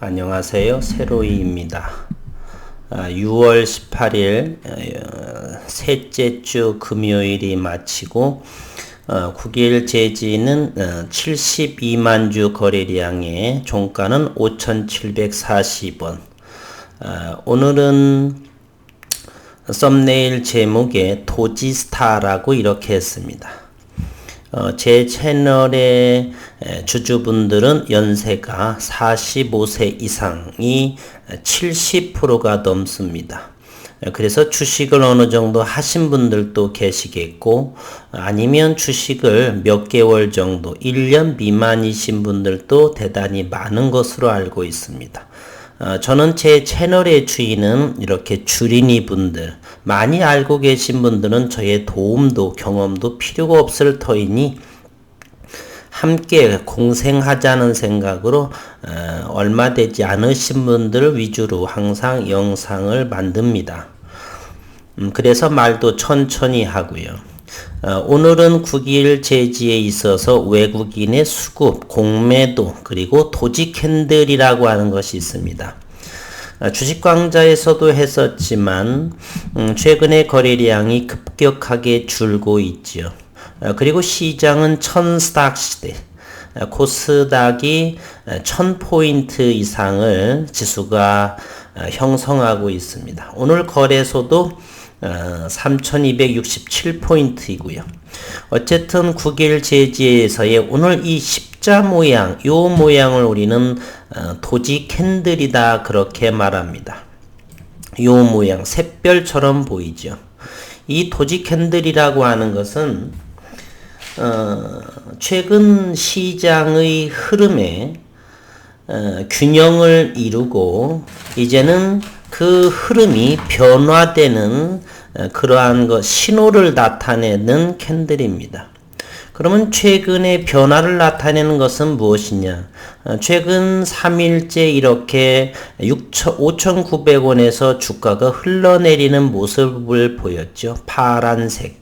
안녕하세요. 세로이입니다. 6월 18일 셋째 주 금요일이 마치고 9일 제지는 72만 주 거래량의 종가는 5,740원. 오늘은 썸네일 제목에 도지스타라고 이렇게 했습니다. 제 채널의 주주분들은 연세가 45세 이상이 70%가 넘습니다. 그래서 주식을 어느 정도 하신 분들도 계시겠고, 아니면 주식을 몇 개월 정도, 1년 미만이신 분들도 대단히 많은 것으로 알고 있습니다. 저는 제 채널의 주인은 이렇게 주린이 분들, 많이 알고 계신 분들은 저의 도움도 경험도 필요가 없을 터이니 함께 공생하자는 생각으로 얼마 되지 않으신 분들 위주로 항상 영상을 만듭니다. 그래서 말도 천천히 하고요. 오늘은 9일 제지에 있어서 외국인의 수급, 공매도, 그리고 도지 캔들이라고 하는 것이 있습니다. 주식광자에서도 했었지만 최근에 거래량이 급격하게 줄고 있죠. 그리고 시장은 1000스탁 시대, 코스닥이 1000포인트 이상을 지수가 형성하고 있습니다. 오늘 거래소도 3267포인트이고요. 어쨌든 9일 제지에서의 오늘 이 십자 모양, 요 모양을 우리는 도지 캔들이다 그렇게 말합니다. 요 모양, 샛별처럼 보이죠. 이 도지 캔들이라고 하는 것은 최근 시장의 흐름에 균형을 이루고 이제는 그 흐름이 변화되는 그러한 신호를 나타내는 캔들입니다. 그러면 최근의 변화를 나타내는 것은 무엇이냐? 최근 3일째 이렇게 5,900원에서 주가가 흘러내리는 모습을 보였죠. 파란색.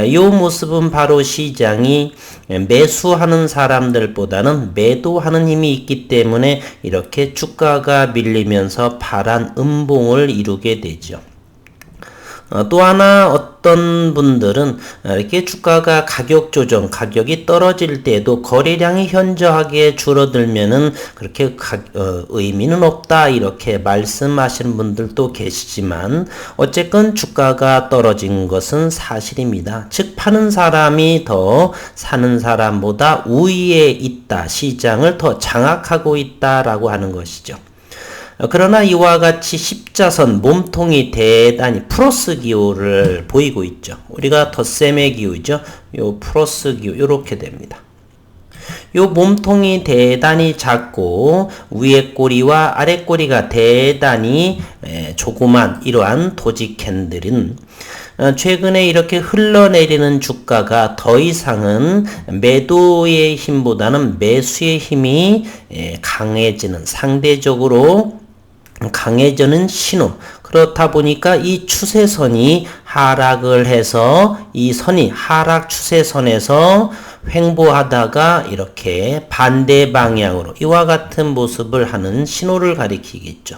이 모습은 바로 시장이 매수하는 사람들보다는 매도하는 힘이 있기 때문에 이렇게 주가가 밀리면서 파란 음봉을 이루게 되죠. 또 하나 어떤 분들은 이렇게 주가가 가격 조정, 가격이 떨어질 때도 거래량이 현저하게 줄어들면은 그렇게 의미는 없다 이렇게 말씀하시는 분들도 계시지만 어쨌건 주가가 떨어진 것은 사실입니다. 즉 파는 사람이 더 사는 사람보다 우위에 있다, 시장을 더 장악하고 있다라고 하는 것이죠. 그러나 이와 같이 십자선 몸통이 대단히 플러스 기호를 보이고 있죠. 우리가 덧셈의 기호죠. 요 플러스 기호 요렇게 됩니다. 요 몸통이 대단히 작고 위에 꼬리와 아래 꼬리가 대단히 조그만 이러한 도지 캔들은 최근에 이렇게 흘러내리는 주가가 더 이상은 매도의 힘보다는 매수의 힘이 강해지는, 상대적으로 강해지는 신호. 그렇다 보니까 이 추세선이 하락을 해서 이 선이 하락 추세선에서 횡보하다가 이렇게 반대 방향으로 이와 같은 모습을 하는 신호를 가리키겠죠.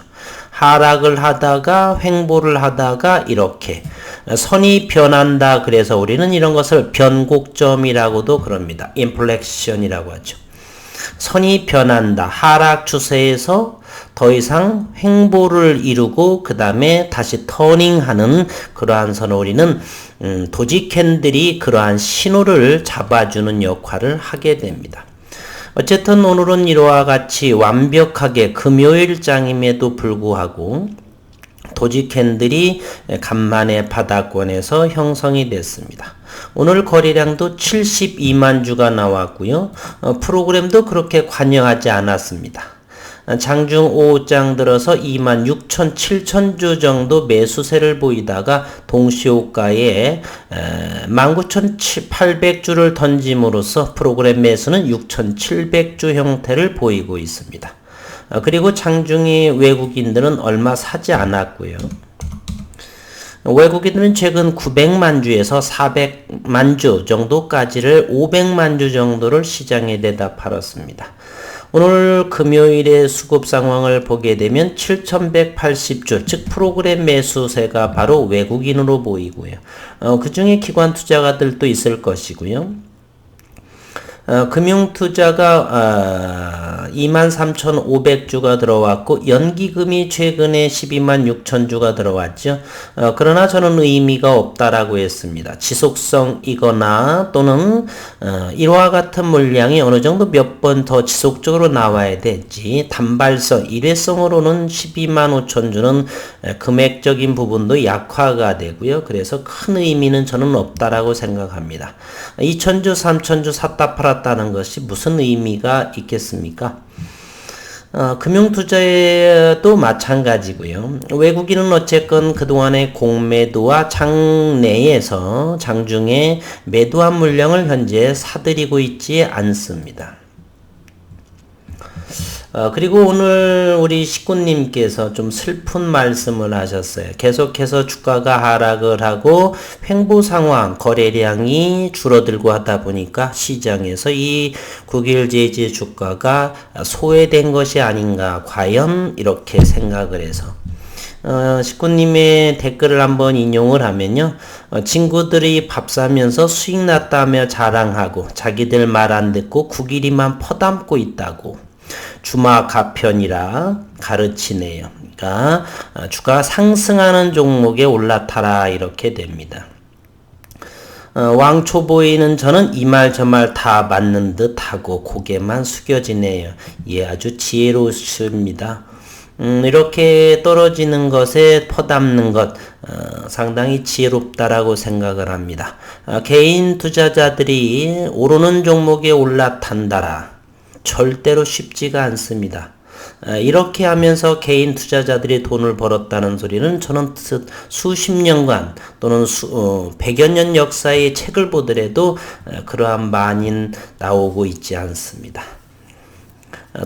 하락을 하다가 횡보를 하다가 이렇게 선이 변한다. 그래서 우리는 이런 것을 변곡점이라고도 그럽니다. 인플렉션이라고 하죠. 선이 변한다. 하락 추세에서 더 이상 횡보를 이루고 그 다음에 다시 터닝하는 그러한 선을 우리는 도지 캔들이 그러한 신호를 잡아주는 역할을 하게 됩니다. 어쨌든 오늘은 이와 같이 완벽하게 금요일장임에도 불구하고 도지 캔들이 간만에 바닥권에서 형성이 됐습니다. 오늘 거래량도 72만 주가 나왔고요. 프로그램도 그렇게 관여하지 않았습니다. 장중 5장 들어서 2만 6천 7천 주 정도 매수세를 보이다가 동시호가에 19,800주를 던짐으로써 프로그램 매수는 6,700주 형태를 보이고 있습니다. 그리고 장중에 외국인들은 얼마 사지 않았고요. 외국인들은 최근 900만 주에서 400만 주 정도까지를 500만 주 정도를 시장에 내다 팔았습니다. 오늘 금요일의 수급 상황을 보게 되면 7,180주, 즉 프로그램 매수세가 바로 외국인으로 보이고요. 그 중에 기관 투자가들도 있을 것이고요. 금융투자가 23,500주가 들어왔고 연기금이 최근에 126,000주가 들어왔죠. 그러나 저는 의미가 없다라고 했습니다. 지속성이거나 또는 이와 같은 물량이 어느 정도 몇 번 더 지속적으로 나와야 되지, 단발성, 일회성으로는 125,000주는 금액적인 부분도 약화가 되고요. 그래서 큰 의미는 저는 없다라고 생각합니다. 2,000주, 3,000주 샀다 팔았다는 것이 무슨 의미가 있겠습니까? 금융투자에도 마찬가지고요. 외국인은 어쨌건 그동안의 공매도와 장내에서 장중에 매도한 물량을 현재 사들이고 있지 않습니다. 그리고 오늘 우리 식구님께서 좀 슬픈 말씀을 하셨어요. 계속해서 주가가 하락을 하고 횡보 상황, 거래량이 줄어들고 하다 보니까 시장에서 이 9일 제재 주가가 소외된 것이 아닌가, 과연 이렇게 생각을 해서 식구님의 댓글을 한번 인용을 하면요. 친구들이 밥 사면서 수익 났다며 자랑하고 자기들 말 안 듣고 9일이만 퍼담고 있다고 주마가편이라 가르치네요. 그러니까 주가가 상승하는 종목에 올라타라 이렇게 됩니다. 왕초보이는 저는 이 말 저 말 다 맞는 듯 하고 고개만 숙여지네요. 예, 아주 지혜로우십니다. 이렇게 떨어지는 것에 퍼담는 것 상당히 지혜롭다라고 생각을 합니다. 개인 투자자들이 오르는 종목에 올라탄다라. 절대로 쉽지가 않습니다. 이렇게 하면서 개인 투자자들이 돈을 벌었다는 소리는 저는 수십 년간 또는 100여 년 역사의 책을 보더라도 그러한 많이 나오고 있지 않습니다.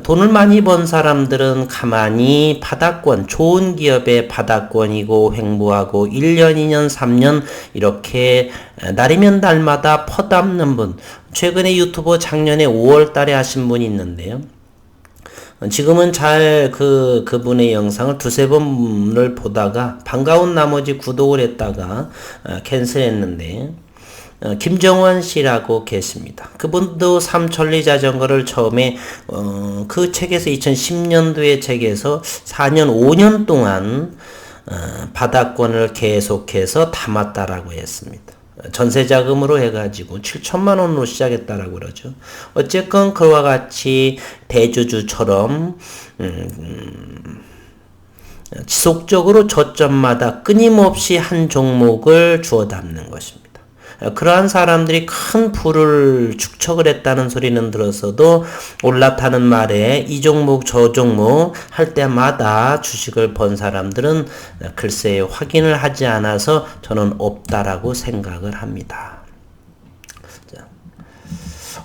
돈을 많이 번 사람들은 가만히 바닥권, 좋은 기업의 바닥권이고 횡보하고 1년, 2년, 3년 이렇게 날이면 날마다 퍼담는 분, 최근에 유튜버 작년에 5월 달에 하신 분이 있는데요. 지금은 잘 그분의 영상을 두세 번을 보다가 반가운 나머지 구독을 했다가 캔슬했는데, 김정원 씨라고 계십니다. 그분도 삼천리 자전거를 처음에 그 책에서 2010년도의 책에서 4년 5년 동안 바닥권을 계속해서 담았다라고 했습니다. 전세 자금으로 해가지고 7천만 원으로 시작했다라고 그러죠. 어쨌건 그와 같이 대주주처럼 지속적으로 저점마다 끊임없이 한 종목을 주워 담는 것입니다. 그러한 사람들이 큰 부를 축적을 했다는 소리는 들었어도 올라타는 말에 이 종목 저 종목 할 때마다 주식을 번 사람들은 글쎄 확인을 하지 않아서 저는 없다라고 생각을 합니다.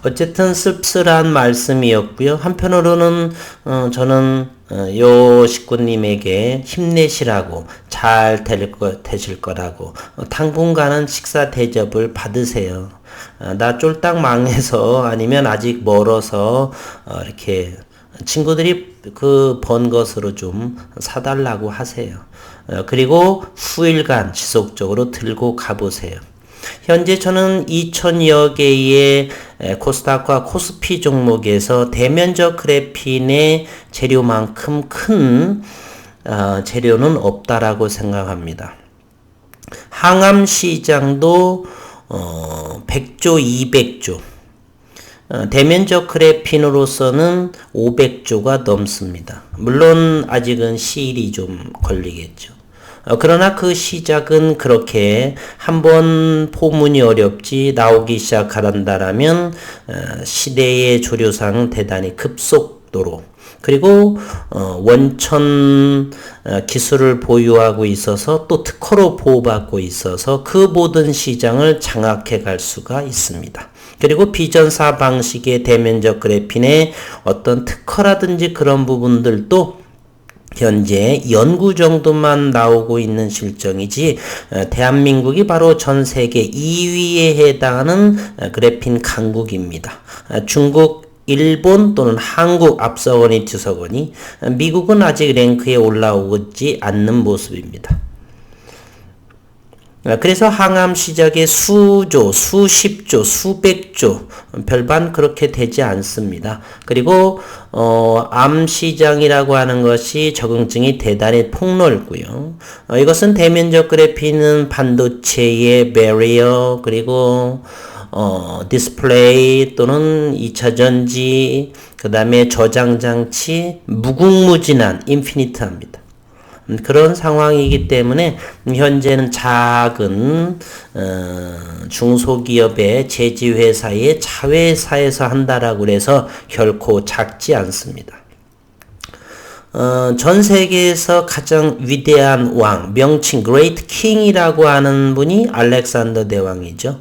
어쨌든 씁쓸한 말씀이었고요. 한편으로는 저는 요 식구님에게 힘내시라고, 잘 되실 거라고, 당분간은 식사 대접을 받으세요. 나 쫄딱 망해서 아니면 아직 멀어서 이렇게 친구들이 그 번 것으로 좀 사달라고 하세요. 그리고 후일간 지속적으로 들고 가보세요. 현재 저는 2,000여 개의 코스닥과 코스피 종목에서 대면적 그래핀의 재료만큼 큰 재료는 없다라고 생각합니다. 항암 시장도 100조, 200조, 대면적 그래핀으로서는 500조가 넘습니다. 물론 아직은 시일이 좀 걸리겠죠. 그러나 그 시작은 그렇게 한번 포문이 어렵지 나오기 시작한다라면 시대의 조류상 대단히 급속도로, 그리고 원천 기술을 보유하고 있어서 또 특허로 보호받고 있어서 그 모든 시장을 장악해 갈 수가 있습니다. 그리고 비전사 방식의 대면적 그래핀의 어떤 특허라든지 그런 부분들도 현재 연구 정도만 나오고 있는 실정이지, 대한민국이 바로 전 세계 2위에 해당하는 그래핀 강국입니다. 중국 일본 또는 한국 앞서거니 뒤서거니 미국은 아직 랭크에 올라오지 않는 모습입니다. 그래서 항암 시작에 수조, 수십조, 수백조 별반 그렇게 되지 않습니다. 그리고 암 시장이라고 하는 것이 적응증이 대단히 폭넓고요. 이것은 대면적 그래피는 반도체의 배리어 그리고 디스플레이 또는 2차 전지 그 다음에 저장 장치 무궁무진한 인피니트합니다. 그런 상황이기 때문에 현재는 작은 중소기업의 제지회사의 자회사에서 한다라고 해서 결코 작지 않습니다. 전 세계에서 가장 위대한 왕, 명칭 Great King이라고 하는 분이 알렉산더 대왕이죠.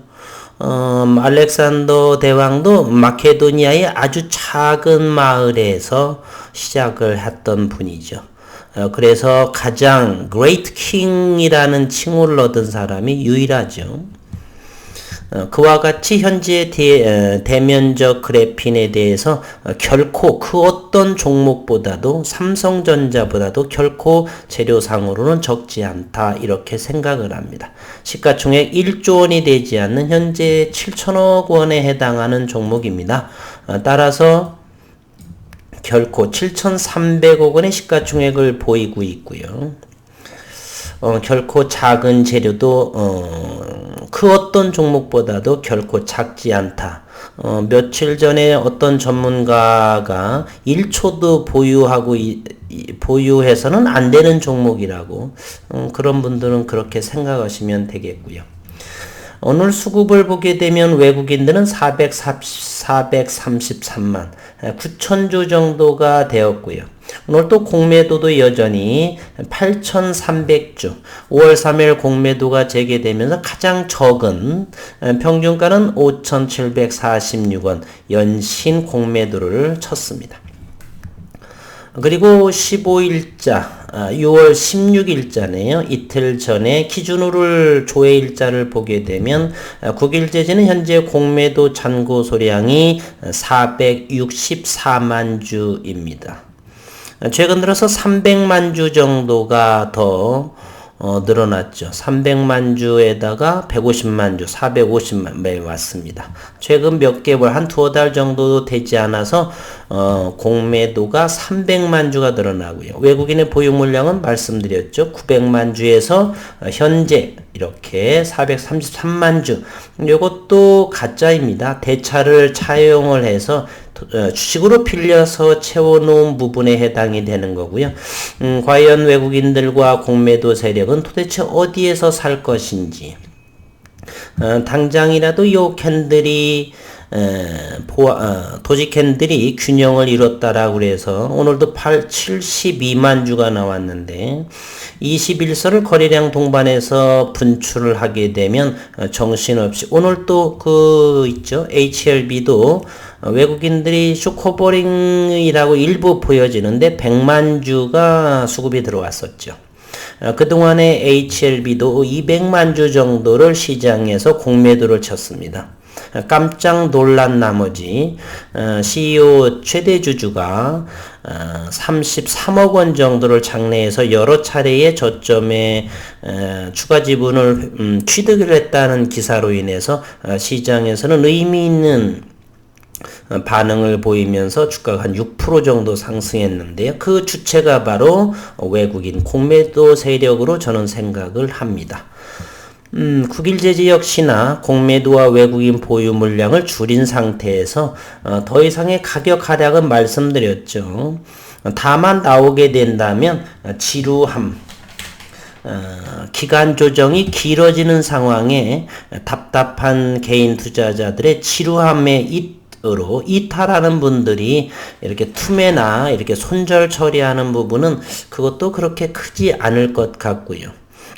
알렉산더 대왕도 마케도니아의 아주 작은 마을에서 시작을 했던 분이죠. 그래서 가장 Great King이라는 칭호를 얻은 사람이 유일하죠. 그와 같이 현재 대면적 그래핀에 대해서 결코 그 어떤 종목보다도 삼성전자보다도 결코 재료상으로는 적지 않다 이렇게 생각을 합니다. 시가총액 1조 원이 되지 않는 현재 7천억 원에 해당하는 종목입니다. 따라서 결코 7,300억 원의 시가총액을 보이고 있고요. 결코 작은 재료도 그 어떤 종목보다도 결코 작지 않다. 며칠 전에 어떤 전문가가 1초도 보유해서는 안 되는 종목이라고 그런 분들은 그렇게 생각하시면 되겠고요. 오늘 수급을 보게 되면 외국인들은 433만 9천주 정도가 되었고요. 오늘 또 공매도도 여전히 8,300주 5월 3일 공매도가 재개되면서 가장 적은 평균가는 5,746원 연신 공매도를 쳤습니다. 그리고 15일자 6월 16일자네요. 이틀 전에 기준으로 조회일자를 보게 되면 9일째지는 현재 공매도 잔고 소량이 464만 주입니다. 최근 들어서 300만 주 정도가 더 늘어났죠. 300만 주에다가 150만 주, 450만 매 왔습니다. 최근 몇 개월, 한 두어 달 정도 되지 않아서 공매도가 300만 주가 늘어나고요. 외국인의 보유 물량은 말씀드렸죠. 900만 주에서 현재 이렇게 433만 주. 이것도 가짜입니다. 대차를 차용을 해서 주식으로 빌려서 채워놓은 부분에 해당이 되는 거고요. 과연 외국인들과 공매도 세력은 도대체 어디에서 살 것인지 당장이라도 요 캔들이 도지 캔들이 균형을 이뤘다라고 해서 오늘도 72만 주가 나왔는데 21선을 거래량 동반해서 분출을 하게 되면 정신없이 오늘 또 있죠. HLB도 외국인들이 쇼커버링이라고 일부 보여지는데 100만 주가 수급이 들어왔었죠. 그동안에 HLB도 200만 주 정도를 시장에서 공매도를 쳤습니다. 깜짝 놀란 나머지 CEO 최대 주주가 33억 원 정도를 장내에서 여러 차례의 저점에 추가 지분을 취득을 했다는 기사로 인해서 시장에서는 의미 있는 반응을 보이면서 주가가 한 6% 정도 상승했는데요. 그 주체가 바로 외국인 공매도 세력으로 저는 생각을 합니다. 9일 제지 역시나 공매도와 외국인 보유 물량을 줄인 상태에서 더 이상의 가격 하락은 말씀드렸죠. 다만 나오게 된다면 지루함, 기간 조정이 길어지는 상황에 답답한 개인 투자자들의 지루함에 이탈하는 분들이 이렇게 투매나 이렇게 손절 처리하는 부분은 그것도 그렇게 크지 않을 것 같고요.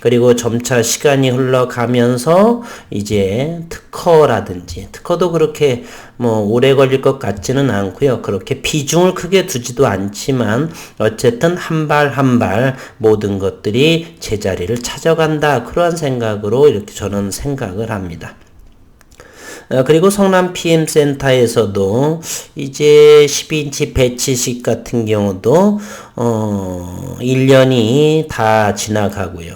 그리고 점차 시간이 흘러가면서 이제 특허도 그렇게 오래 걸릴 것 같지는 않고요. 그렇게 비중을 크게 두지도 않지만 어쨌든 한 발 한 발 모든 것들이 제자리를 찾아간다. 그런 생각으로 이렇게 저는 생각을 합니다. 그리고 성남 PM센터에서도 이제 12인치 배치식 같은 경우도 1년이 다 지나가고요.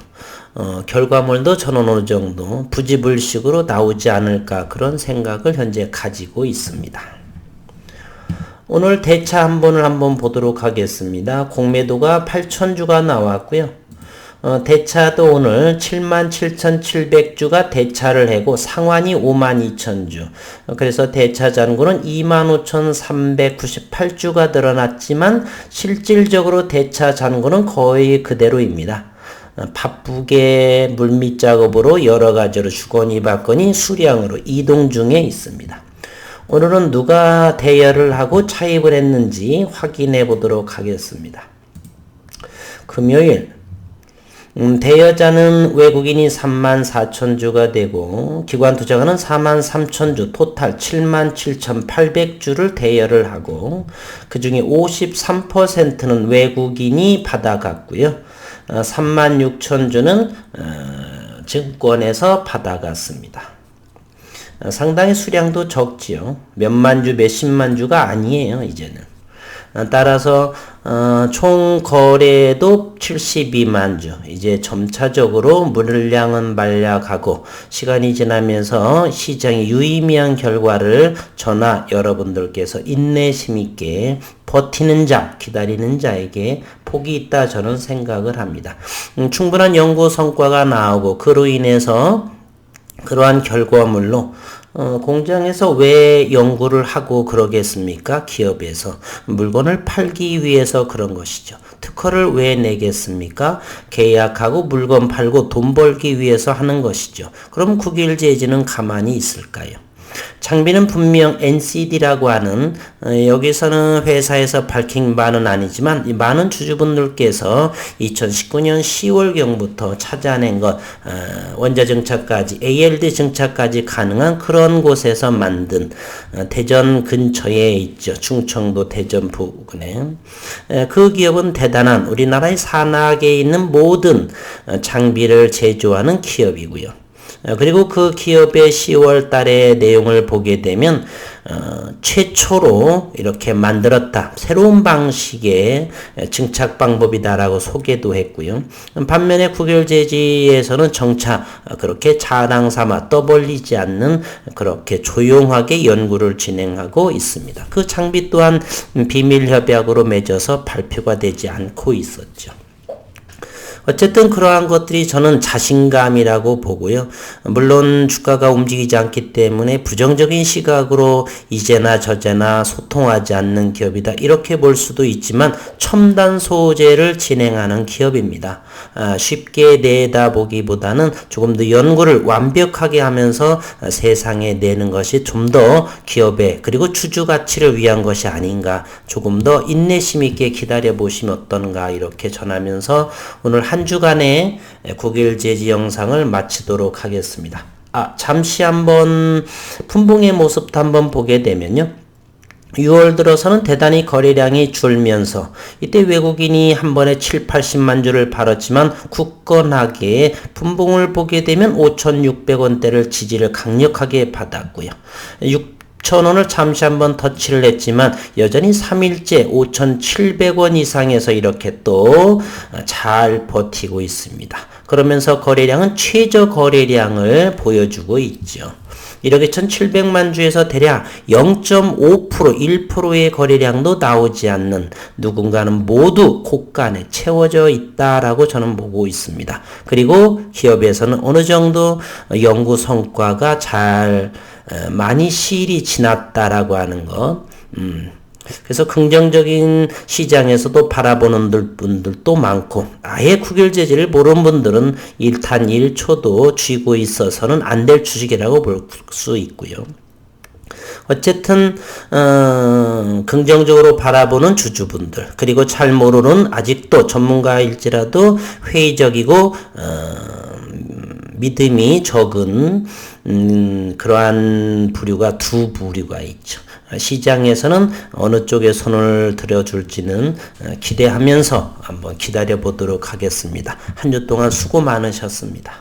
결과물도 저는 어느 정도 부지불식으로 나오지 않을까 그런 생각을 현재 가지고 있습니다. 오늘 대차 한번 보도록 하겠습니다. 공매도가 8,000주가 나왔고요. 대차도 오늘 77,700주가 대차를 하고 상환이 52,000주. 그래서 대차 잔고는 25,398주가 늘어났지만 실질적으로 대차 잔고는 거의 그대로입니다. 바쁘게 물밑 작업으로 여러 가지로 주거니 받거니 수량으로 이동 중에 있습니다. 오늘은 누가 대여를 하고 차입을 했는지 확인해 보도록 하겠습니다. 금요일 대여자는 외국인이 34,000주가 되고 기관투자가는 43,000주 토탈 77,800주를 대여를 하고 그 중에 53%는 외국인이 받아갔고요. 36,000주는 증권에서 받아갔습니다. 상당히 수량도 적지요. 몇만 주, 몇십만 주가 아니에요, 이제는. 따라서 총 거래도 72만 주. 이제 점차적으로 물량은 만략하고 시간이 지나면서 시장이 유의미한 결과를 저나 여러분들께서 인내심 있게 버티는 자, 기다리는 자에게 복이 있다 저는 생각을 합니다. 충분한 연구 성과가 나오고 그로 인해서 그러한 결과물로 공장에서 왜 연구를 하고 그러겠습니까? 기업에서 물건을 팔기 위해서 그런 것이죠. 특허를 왜 내겠습니까? 계약하고 물건 팔고 돈 벌기 위해서 하는 것이죠. 그럼 국일제지는 가만히 있을까요? 장비는 분명 NCD라고 하는 여기서는 회사에서 밝힌 바는 아니지만 이 많은 주주분들께서 2019년 10월경부터 찾아낸 것 원자 증차까지 ALD 증차까지 가능한 그런 곳에서 만든 대전 근처에 있죠. 충청도 대전 부근에 그 기업은 대단한 우리나라의 산하계에 있는 모든 장비를 제조하는 기업이고요. 그리고 그 기업의 10월 달의 내용을 보게 되면 최초로 이렇게 만들었다. 새로운 방식의 증착 방법이다라고 소개도 했고요. 반면에 국일제지에서는 정차 그렇게 자랑 삼아 떠벌리지 않는 그렇게 조용하게 연구를 진행하고 있습니다. 그 장비 또한 비밀 협약으로 맺어서 발표가 되지 않고 있었죠. 어쨌든 그러한 것들이 저는 자신감이라고 보고요. 물론 주가가 움직이지 않기 때문에 부정적인 시각으로 이제나 저제나 소통하지 않는 기업이다. 이렇게 볼 수도 있지만 첨단 소재를 진행하는 기업입니다. 쉽게 내다보기보다는 조금 더 연구를 완벽하게 하면서 세상에 내는 것이 좀 더 기업의 그리고 주주 가치를 위한 것이 아닌가. 조금 더 인내심 있게 기다려 보시면 어떤가 이렇게 전하면서 오늘 한 주간의 국일제지 영상을 마치도록 하겠습니다. 잠시 한번 분봉의 모습도 한번 보게 되면요. 6월 들어서는 대단히 거래량이 줄면서 이때 외국인이 한 번에 7, 80만 주를 팔았지만 굳건하게 분봉을 보게 되면 5,600원대를 지지를 강력하게 받았고요. 6,000원을 잠시 한번 터치를 했지만 여전히 3일째 5,700원 이상에서 이렇게 또 잘 버티고 있습니다. 그러면서 거래량은 최저 거래량을 보여주고 있죠. 1억 2,700만 주에서 대략 0.5%, 1%의 거래량도 나오지 않는 누군가는 모두 곳간에 채워져 있다라고 저는 보고 있습니다. 그리고 기업에서는 어느 정도 연구 성과가 잘 많이 시일이 지났다라고 하는 것. 그래서 긍정적인 시장에서도 바라보는 분들도 많고 아예 국일제지를 모르는 분들은 1탄 1초도 쥐고 있어서는 안 될 주식이라고 볼 수 있고요. 어쨌든 긍정적으로 바라보는 주주분들 그리고 잘 모르는 아직도 전문가일지라도 회의적이고 믿음이 적은 그러한 부류가 두 부류가 있죠. 시장에서는 어느 쪽에 손을 들어줄지는 기대하면서 한번 기다려 보도록 하겠습니다. 한 주 동안 수고 많으셨습니다.